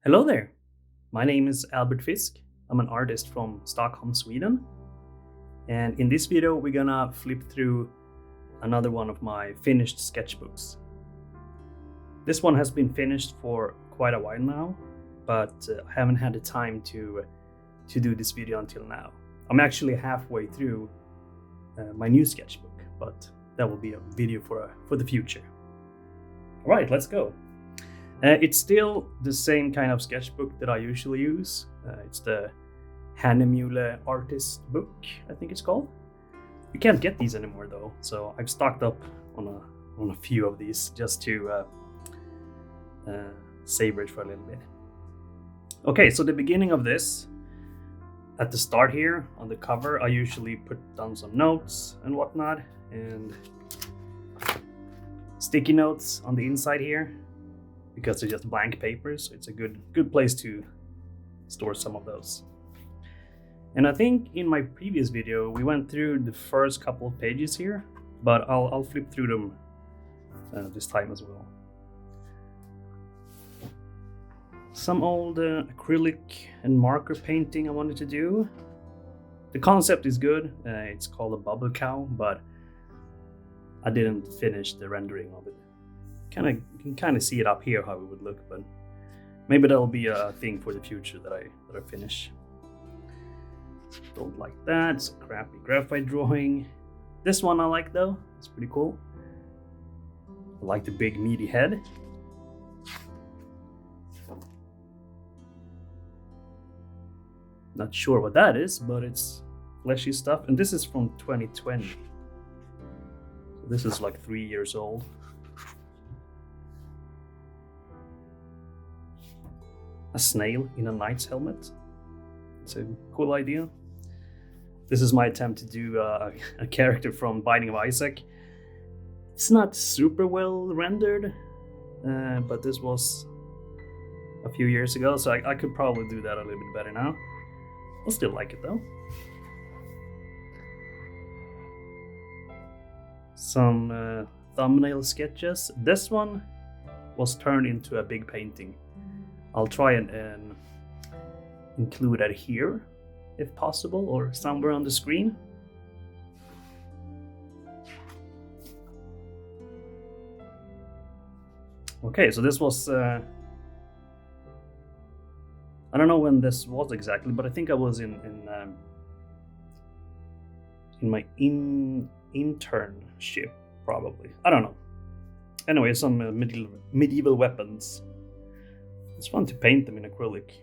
Hello there. My name is Albert Fisk. I'm an artist from Stockholm, Sweden. And in this video, we're gonna flip through another one of my finished sketchbooks. This one has been finished for quite a while now, but I haven't had the time to do this video until now. I'm actually halfway through my new sketchbook, but that will be a video for the future. All right, let's go. It's still the same kind of sketchbook that I usually use. It's the Hahnemuhle artist book, I think it's called. You can't get these anymore though, so I've stocked up on a few of these just to savor it for a little bit. Okay, so the beginning of this, at the start here on the cover, I usually put down some notes and whatnot, and sticky notes on the inside here, because they're just blank papers, so it's a good place to store some of those. And I think in my previous video we went through the first couple of pages here, but I'll flip through them this time as well. Some old acrylic and marker painting I wanted to do. The concept is good. It's called a bubble cow, but I didn't finish the rendering of it. You can kind of see it up here how it would look, but maybe that'll be a thing for the future that I finish. Don't like that. It's a crappy graphite drawing. This one I like though. It's pretty cool. I like the big meaty head. Not sure what that is, but it's fleshy stuff. And this is from 2020. So this is like 3 years old. A snail in a knight's helmet. It's a cool idea. This is my attempt to do a character from Binding of Isaac. It's not super well rendered, but this was a few years ago, so I could probably do that a little bit better now. I still like it though. Some thumbnail sketches. This one was turned into a big painting. I'll try and include that here, if possible, or somewhere on the screen. Okay, so this was, I don't know when this was exactly, but I think I was in my internship, probably. I don't know. Anyway, some medieval weapons. It's fun to paint them in acrylic.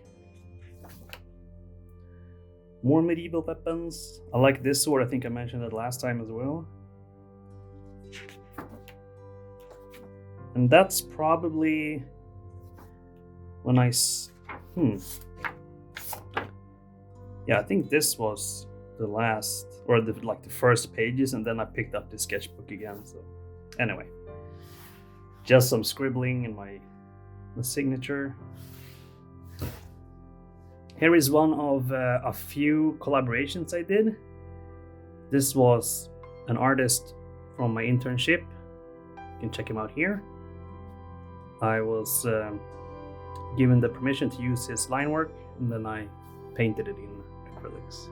More medieval weapons. I like this sword. I think I mentioned that last time as well. And that's probably when yeah, I think this was the last, or the first pages, and then I picked up the sketchbook again. So anyway, just some scribbling in my signature. Here is one of a few collaborations I did. This was an artist from my internship. You can check him out here. I was given the permission to use his line work, and then I painted it in acrylics.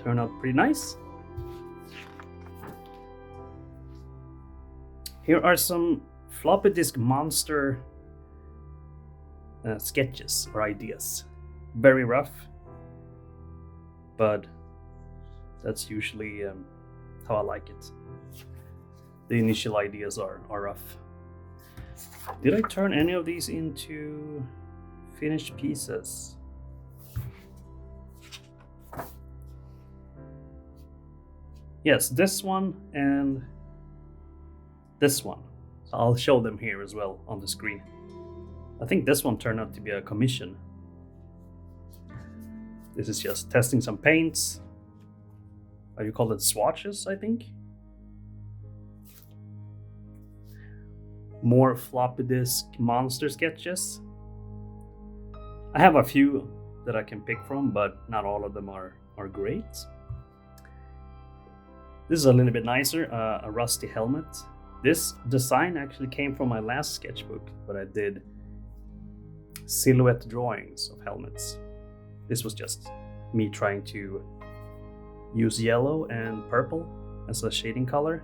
Turned out pretty nice. Here are some floppy disk monster sketches or ideas. Very rough, but that's usually how I like it. The initial ideas are rough. Did I turn any of these into finished pieces? Yes, this one and this one. So I'll show them here as well on the screen. I think this one turned out to be a commission. This is just testing some paints. You call it swatches, I think. More floppy disk monster sketches. I have a few that I can pick from, but not all of them are great. This is a little bit nicer, a rusty helmet. This design actually came from my last sketchbook, but I did silhouette drawings of helmets. This was just me trying to use yellow and purple as a shading color.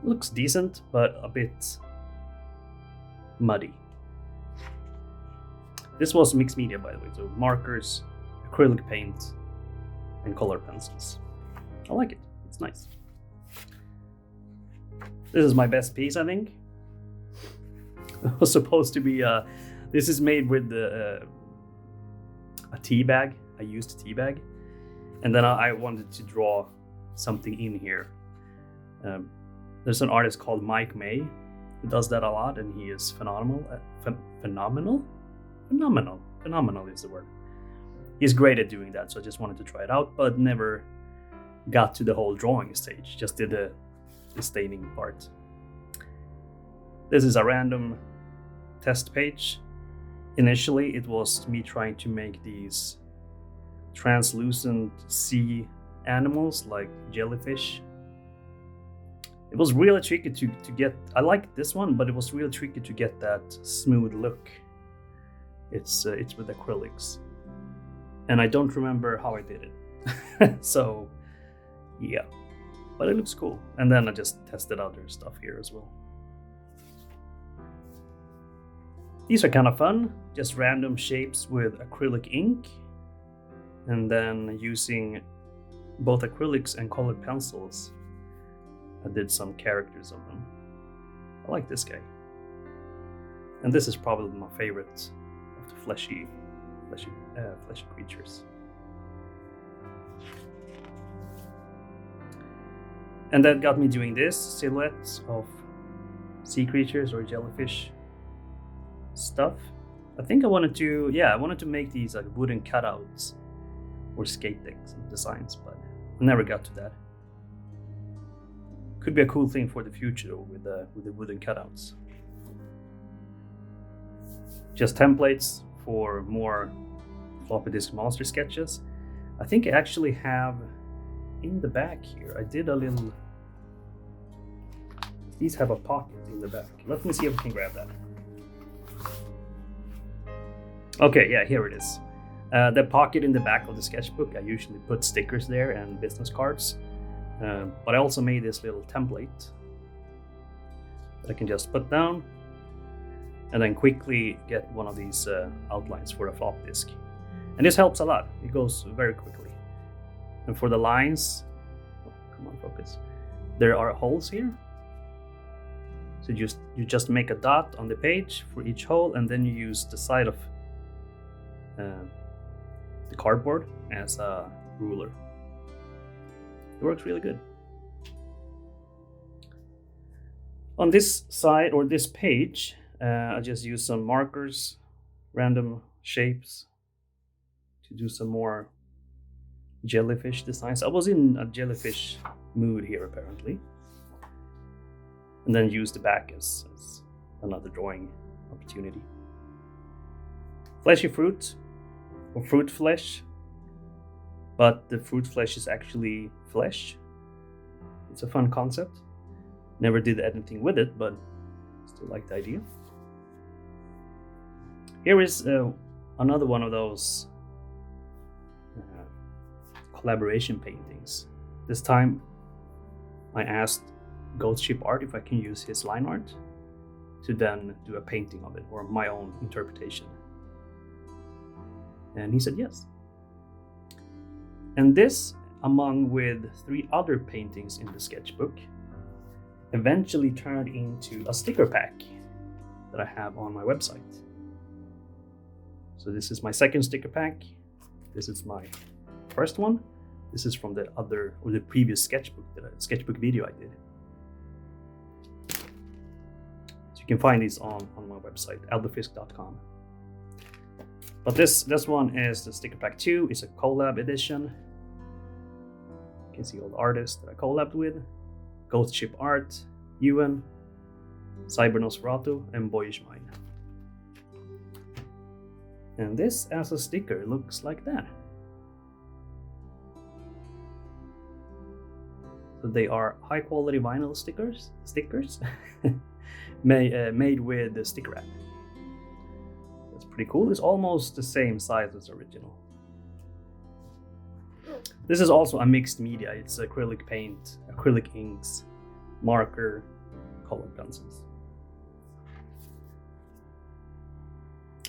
Looks decent, but a bit muddy. This was mixed media, by the way, so markers, acrylic paint, and color pencils. I like it, it's nice. This is my best piece, I think. It was supposed to be, this is made with a tea bag. I used a tea bag. And then I wanted to draw something in here. There's an artist called Mike May who does that a lot, and he is phenomenal. Phenomenal is the word. He's great at doing that, so I just wanted to try it out, but never got to the whole drawing stage. Just did the staining part. This is a random test page. Initially, it was me trying to make these translucent sea animals like jellyfish. It was really tricky to get. I like this one, but it was really tricky to get that smooth look. It's with acrylics, and I don't remember how I did it. So yeah, but it looks cool. And then I just tested other stuff here as well. These are kind of fun, just random shapes with acrylic ink, and then using both acrylics and colored pencils, I did some characters of them. I like this guy. And this is probably my favorite of the fleshy creatures. And that got me doing this silhouettes of sea creatures or jellyfish stuff. I think I wanted to make these like wooden cutouts or skate decks and designs, but I never got to that. Could be a cool thing for the future though, with the wooden cutouts. Just templates for more floppy disk monster sketches. I think I actually have in the back here. I did a little. These have a pocket in the back. Let me see if I can grab that. Okay, yeah, here it is. The pocket in the back of the sketchbook, I usually put stickers there and business cards. But I also made this little template that I can just put down and then quickly get one of these outlines for a flop disk. And this helps a lot. It goes very quickly. And for the lines, come on, focus. There are holes here. So you just make a dot on the page for each hole, and then you use the side of the cardboard as a ruler. It works really good. On this side or this page, I just use some markers, random shapes to do some more jellyfish designs. I was in a jellyfish mood here apparently. And then use the back as another drawing opportunity. Fleshy fruit or fruit flesh, but the fruit flesh is actually flesh. It's a fun concept. Never did anything with it, but still like the idea. Here is another one of those collaboration paintings. This time I asked Ghost Ship Art if I can use his line art to then do a painting of it or my own interpretation. And he said yes. And this, among with 3 other paintings in the sketchbook, eventually turned into a sticker pack that I have on my website. So this is my second sticker pack. This is my first one. This is from the previous sketchbook video I did. You can find these on my website, albertfisk.com. But this one is the sticker pack 2. It's a collab edition. You can see all the artists that I collabed with: Ghost Ship Art, Ewan, Cybernosferatu, and Boyish Mine. And this as a sticker looks like that. So they are high quality vinyl stickers. Made with the sticker wrap. pretty cool. It's almost the same size as the original. This is also a mixed media. It's acrylic paint, acrylic inks, marker, colored pencils.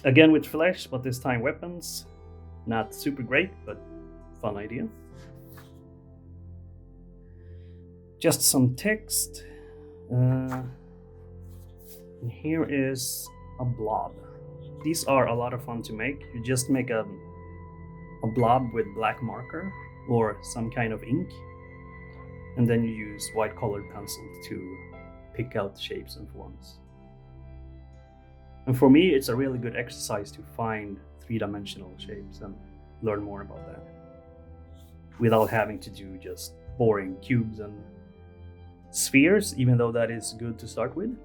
Again with flesh, but this time weapons. Not super great, but fun idea. Just some text. And here is a blob. These are a lot of fun to make. You just make a blob with black marker or some kind of ink, and then you use white colored pencil to pick out shapes and forms. And for me, it's a really good exercise to find three-dimensional shapes and learn more about that without having to do just boring cubes and spheres, even though that is good to start with.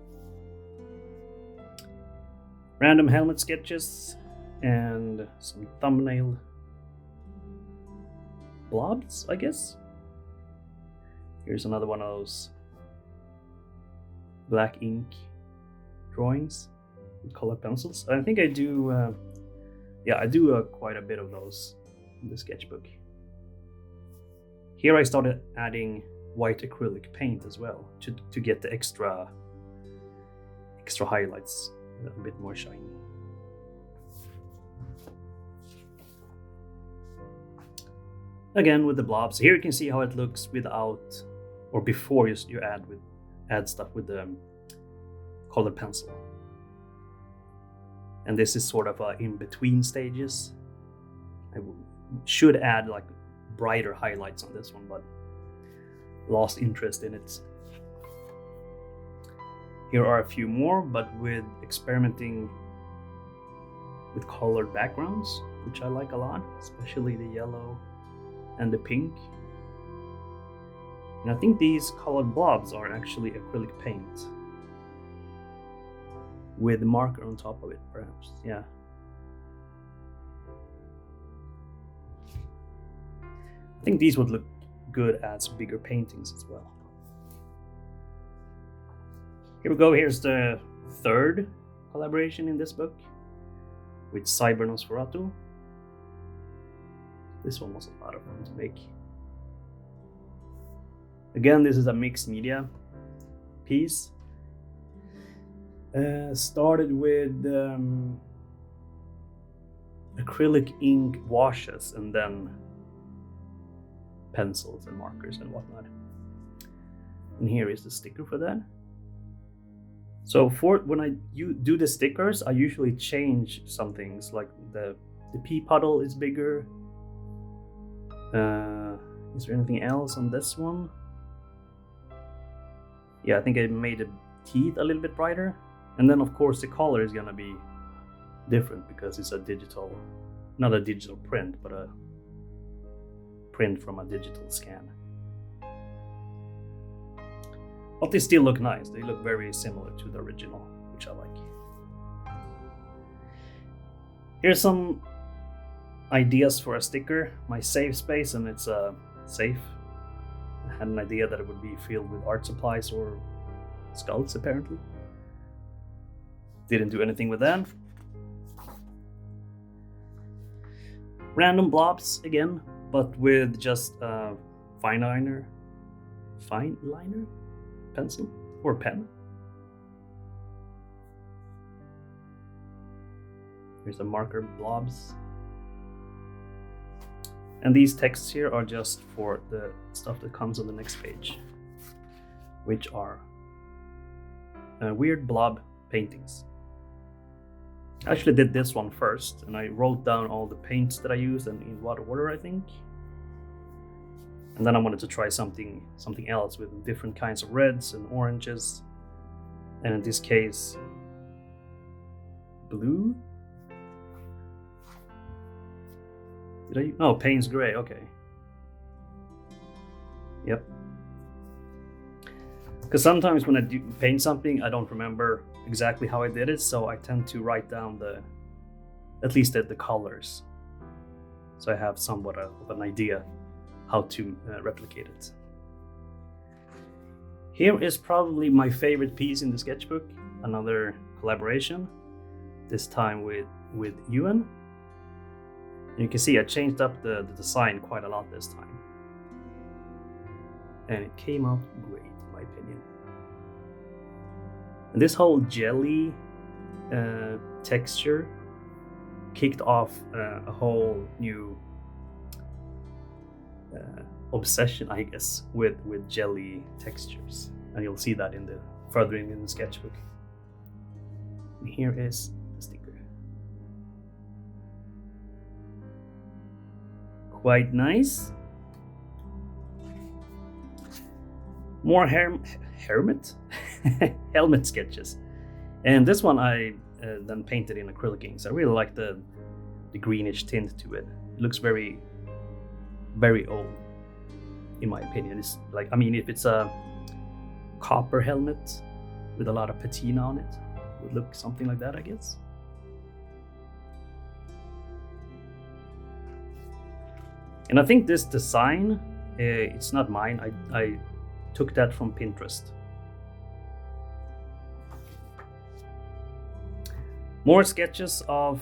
Random helmet sketches and some thumbnail blobs, I guess. Here's another one of those black ink drawings with colored pencils. I think I do, I do quite a bit of those in the sketchbook. Here I started adding white acrylic paint as well to get the extra highlights a bit more shiny. Again with the blobs. Here you can see how it looks without or before you add stuff with the colored pencil. And this is sort of in between stages. I should add like brighter highlights on this one, but lost interest in it. Here are a few more, but with experimenting with colored backgrounds, which I like a lot, especially the yellow and the pink. And I think these colored blobs are actually acrylic paint with marker on top of it, perhaps. Yeah. I think these would look good as bigger paintings as well. Here we go. Here's the third collaboration in this book with Cybernosferatu. This one was a lot of fun to make. Again, this is a mixed media piece. Started with acrylic ink washes and then pencils and markers and whatnot. And here is the sticker for that. So when I do the stickers, I usually change some things, like the pea puddle is bigger. Is there anything else on this one? Yeah, I think I made the teeth a little bit brighter. And then of course the color is gonna be different because it's not a digital print, but a print from a digital scan. But they still look nice. They look very similar to the original, which I like. Here's some ideas for a sticker. My safe space, and it's a safe. I had an idea that it would be filled with art supplies or skulls, apparently. Didn't do anything with that. Random blobs again, but with just fine liner pencil or pen. Here's the marker blobs. And these texts here are just for the stuff that comes on the next page, which are weird blob paintings. I actually did this one first, and I wrote down all the paints that I used and in what order, I think. And then I wanted to try something else with different kinds of reds and oranges, and in this case, blue. Payne's gray. Okay. Yep. Because sometimes when I do paint something, I don't remember exactly how I did it, so I tend to write down at least the colors, so I have somewhat of an idea how to replicate it. Here is probably my favorite piece in the sketchbook, another collaboration, this time with with UN. And you can see I changed up the design quite a lot this time. And it came out great, in my opinion. And this whole jelly texture kicked off a whole new obsession, I guess, with jelly textures. And you'll see that further in the sketchbook. And here is the sticker. Quite nice. More helmet sketches, and this one I then painted in acrylic inks. I really like the greenish tint to it. It looks very, very old, in my opinion. It's like, I mean, if it's a copper helmet with a lot of patina on it, it would look something like that, I guess. And I think this design, it's not mine. I took that from Pinterest. More sketches of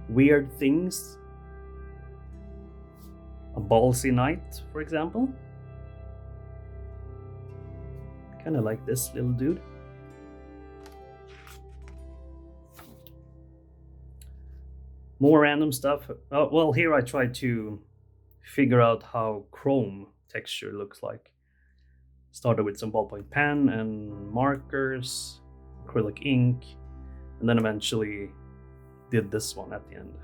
weird things. A ballsy knight, for example. Kind of like this little dude. More random stuff. Oh, well, here I tried to figure out how chrome texture looks like. Started with some ballpoint pen and markers, acrylic ink, and then eventually did this one at the end.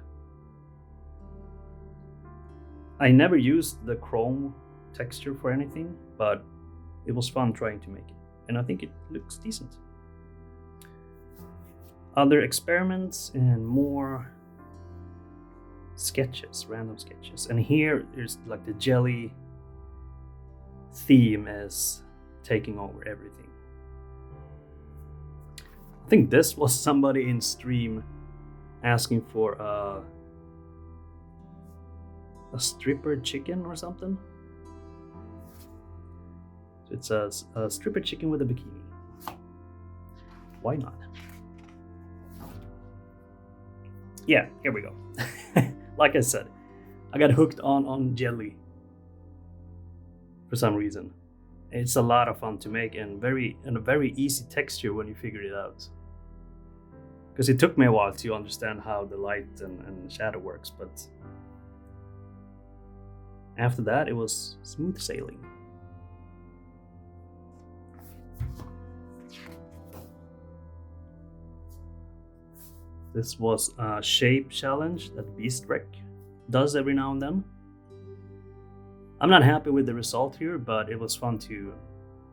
I never used the chrome texture for anything, but it was fun trying to make it, and I think it looks decent. Other experiments and more sketches, random sketches. And here there's like the jelly theme is taking over everything. I think this was somebody in stream asking for a stripper chicken or something. So it's a stripper chicken with a bikini. Why not? Yeah, here we go. Like I said, I got hooked on jelly for some reason. It's a lot of fun to make and a very easy texture when you figure it out. Because it took me a while to understand how the light and shadow works, but after that it was smooth sailing. This was a shape challenge that Beastrek does every now and then. I'm not happy with the result here, but it was fun to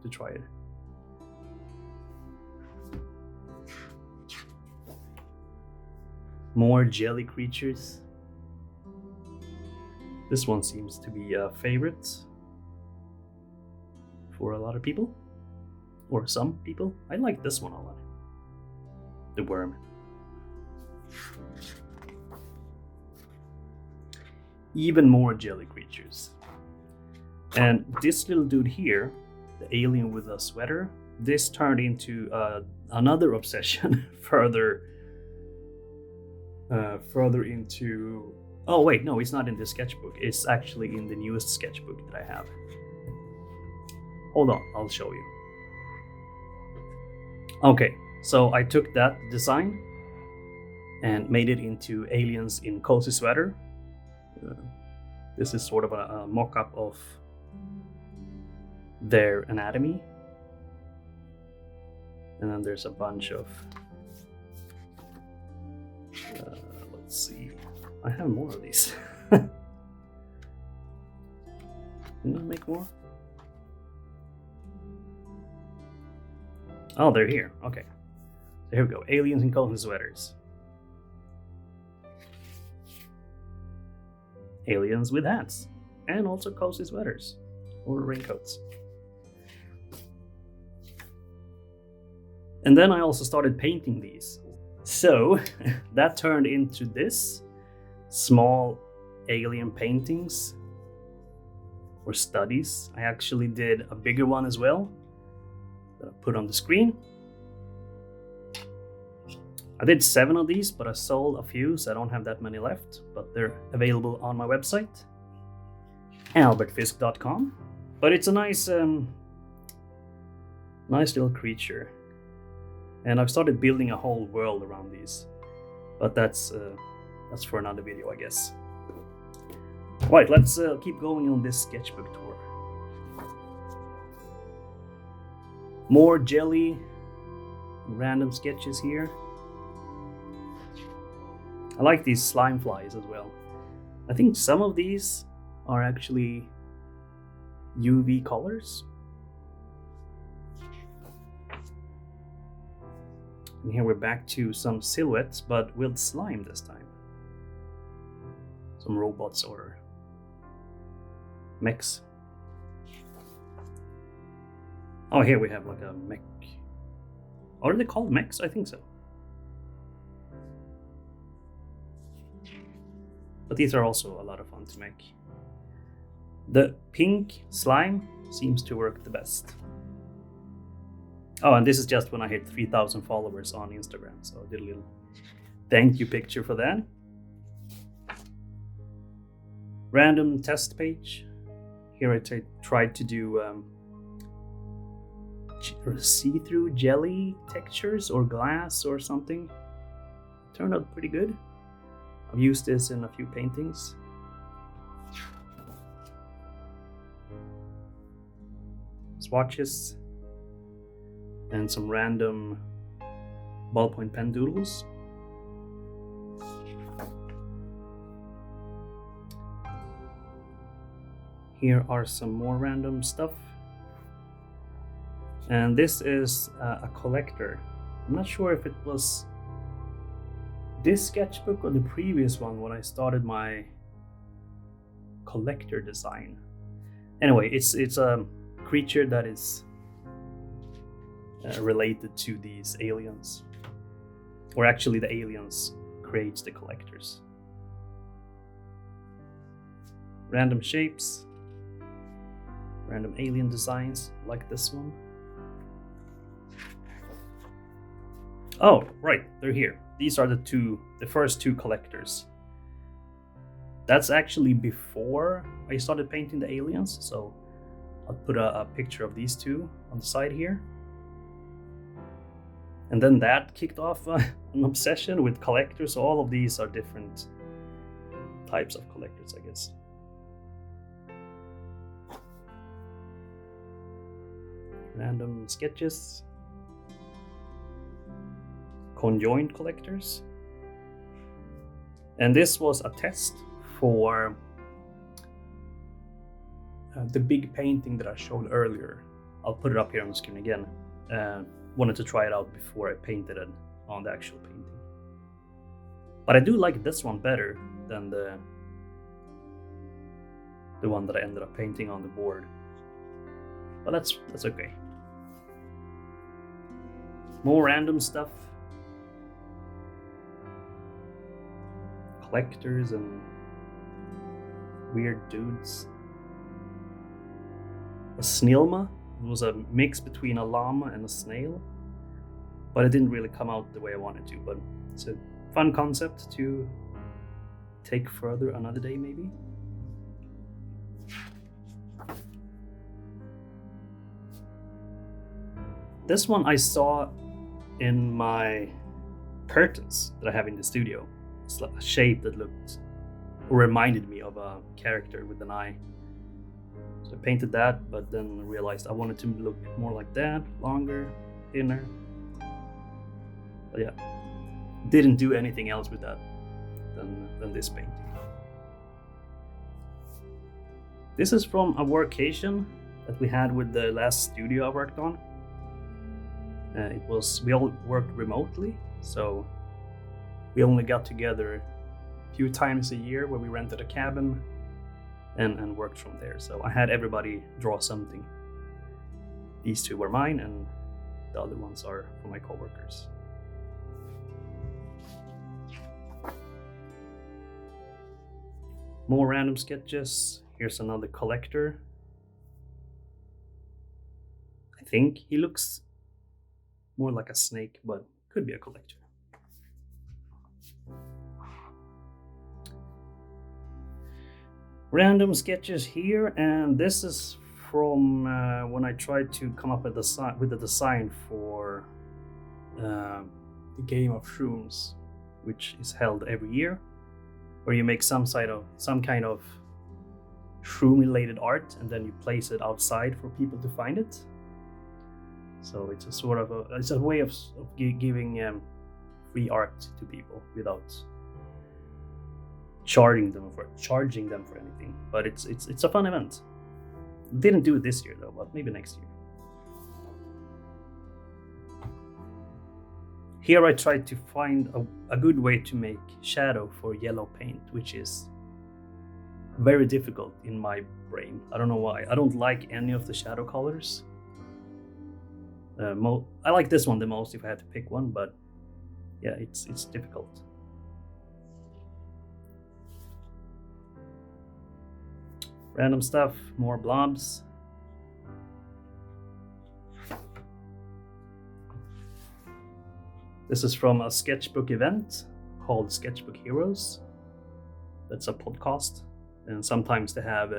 try it. More jelly creatures. This one seems to be a favorite for a lot of people, or some people. I like this one a lot. The worm. Even more jelly creatures. And this little dude here, the alien with a sweater, this turned into another obsession further into... Oh wait, no, it's not in this sketchbook. It's actually in the newest sketchbook that I have. Hold on, I'll show you. Okay, so I took that design and made it into aliens in cozy sweater. This is sort of a mock-up of their anatomy. And then there's a bunch of... let's see. I have more of these. Can I make more? Oh, they're here. Okay. So here we go. Aliens in cozy sweaters. Aliens with hats. And also cozy sweaters. Or raincoats. And then I also started painting these. So that turned into this. Small alien paintings. Or studies. I actually did a bigger one as well. That I put on the screen. I did 7 of these, but I sold a few, so I don't have that many left, but they're available on my website, albertfisk.com. But it's a nice little creature. And I've started building a whole world around these, but that's for another video, I guess. Right, let's keep going on this sketchbook tour. More jelly, random sketches here. I like these slime flies as well. I think some of these are actually UV colors. And here we're back to some silhouettes, but with slime this time. Some robots or mechs. Oh, here we have like a mech. Are they called mechs? I think so. But these are also a lot of fun to make. The pink slime seems to work the best. Oh, and this is just when I hit 3,000 followers on Instagram, so I did a little thank you picture for that. Random test page. Here I tried to do see-through jelly textures or glass or something. Turned out pretty good. I've used this in a few paintings. Swatches. And some random ballpoint pen doodles. Here are some more random stuff. And this is a collector. I'm not sure if it was this sketchbook or the previous one when I started my collector design. Anyway, it's a creature that is related to these aliens, or actually the aliens creates the collectors. Random shapes, random alien designs like this one. Oh, right, they're here. These are the first two collectors. That's actually before I started painting the aliens, so I'll put a picture of these two on the side here. And then that kicked off an obsession with collectors. So all of these are different types of collectors, I guess. Random sketches. Conjoined collectors. And this was a test for the big painting that I showed earlier. I'll put it up here on the screen again. Wanted to try it out before I painted it on the actual painting. But I do like this one better than the one that I ended up painting on the board. But that's okay. More random stuff. Collectors and weird dudes. A snilma. It was a mix between a llama and a snail, but it didn't really come out the way I wanted to. But it's a fun concept to take further another day, maybe. This one I saw in my curtains that I have in the studio. It's like a shape that looked or reminded me of a character with an eye. So I painted that, but then realized I wanted to look more like that, longer, thinner. But yeah, didn't do anything else with that than this painting. This is from a workation that we had with the last studio I worked on. We all worked remotely, so we only got together a few times a year where we rented a cabin and worked from there. So I had everybody draw something. These two were mine, and the other ones are for my coworkers. More random sketches. Here's another collector. I think he looks more like a snake, but could be a collector. Random sketches here, and this is from when I tried to come up with the design for the game of shrooms, which is held every year, where you make some kind of shroom-related art, and then you place it outside for people to find it. So it's a sort of it's a way of giving free art to people without charging them for anything. But it's a fun event. Didn't do it this year though, but maybe next year. Here I tried to find a good way to make shadow for yellow paint, which is very difficult in my brain. I don't know why. I don't like any of the shadow colors. I like this one the most if I had to pick one, but yeah, it's difficult. Random stuff, more blobs. This is from a sketchbook event called Sketchbook Heroes. That's a podcast, and sometimes they have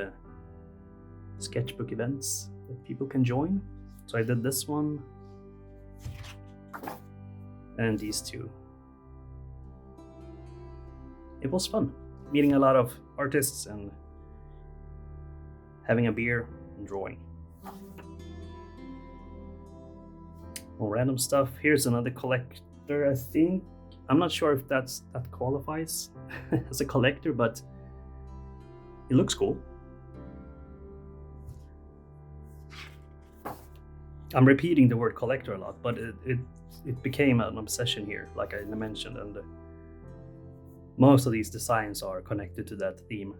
sketchbook events that people can join. So I did this one and these two. It was fun meeting a lot of artists and having a beer and drawing. More random stuff. Here's another collector, I think. I'm not sure if that qualifies as a collector, but it looks cool. I'm repeating the word collector a lot, but it became an obsession here, like I mentioned, and most of these designs are connected to that theme.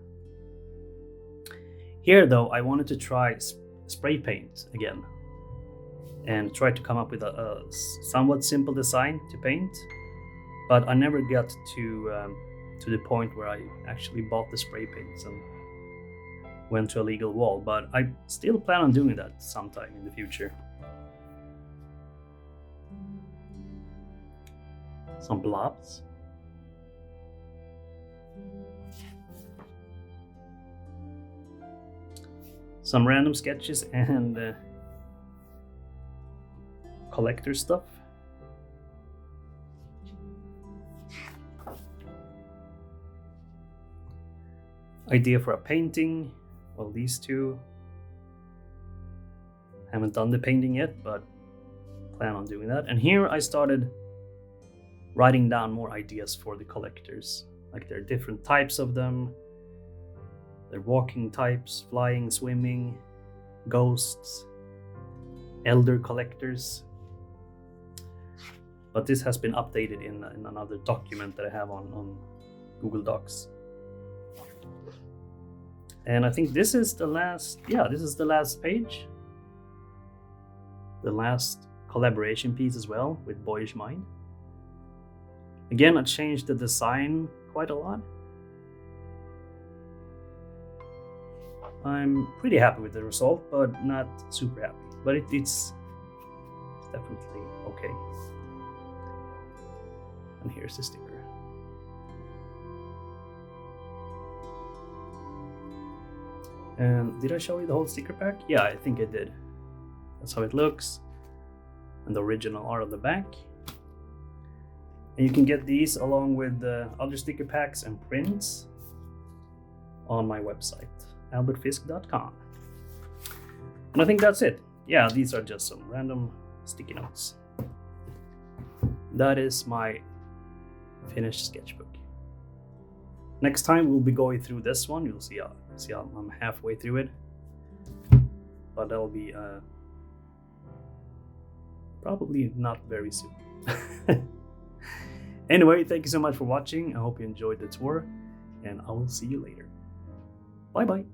Here though, I wanted to try spray paint again and try to come up with a somewhat simple design to paint, but I never got to the point where I actually bought the spray paints and went to a legal wall, but I still plan on doing that sometime in the future. Some blobs. Some random sketches and collector stuff. Idea for a painting. Well, these two. Haven't done the painting yet, but plan on doing that. And here I started writing down more ideas for the collectors. Like there are different types of them. They're walking types, flying, swimming, ghosts, elder collectors. But this has been updated in another document that I have on Google Docs. And I think this is the last, this is the last page. The last collaboration piece as well with Boyish Mind. Again, I changed the design quite a lot. I'm pretty happy with the result, but not super happy. But it's definitely okay. And here's the sticker. And did I show you the whole sticker pack? Yeah, I think I did. That's how it looks. And the original art on the back. And you can get these along with the other sticker packs and prints on my website, albertfisk.com. And I think that's it. Yeah, these are just some random sticky notes. That is my finished sketchbook. Next time we'll be going through this one. You'll see how I'm halfway through it. But that'll be probably not very soon. Anyway, thank you so much for watching. I hope you enjoyed the tour, and I will see you later. Bye bye.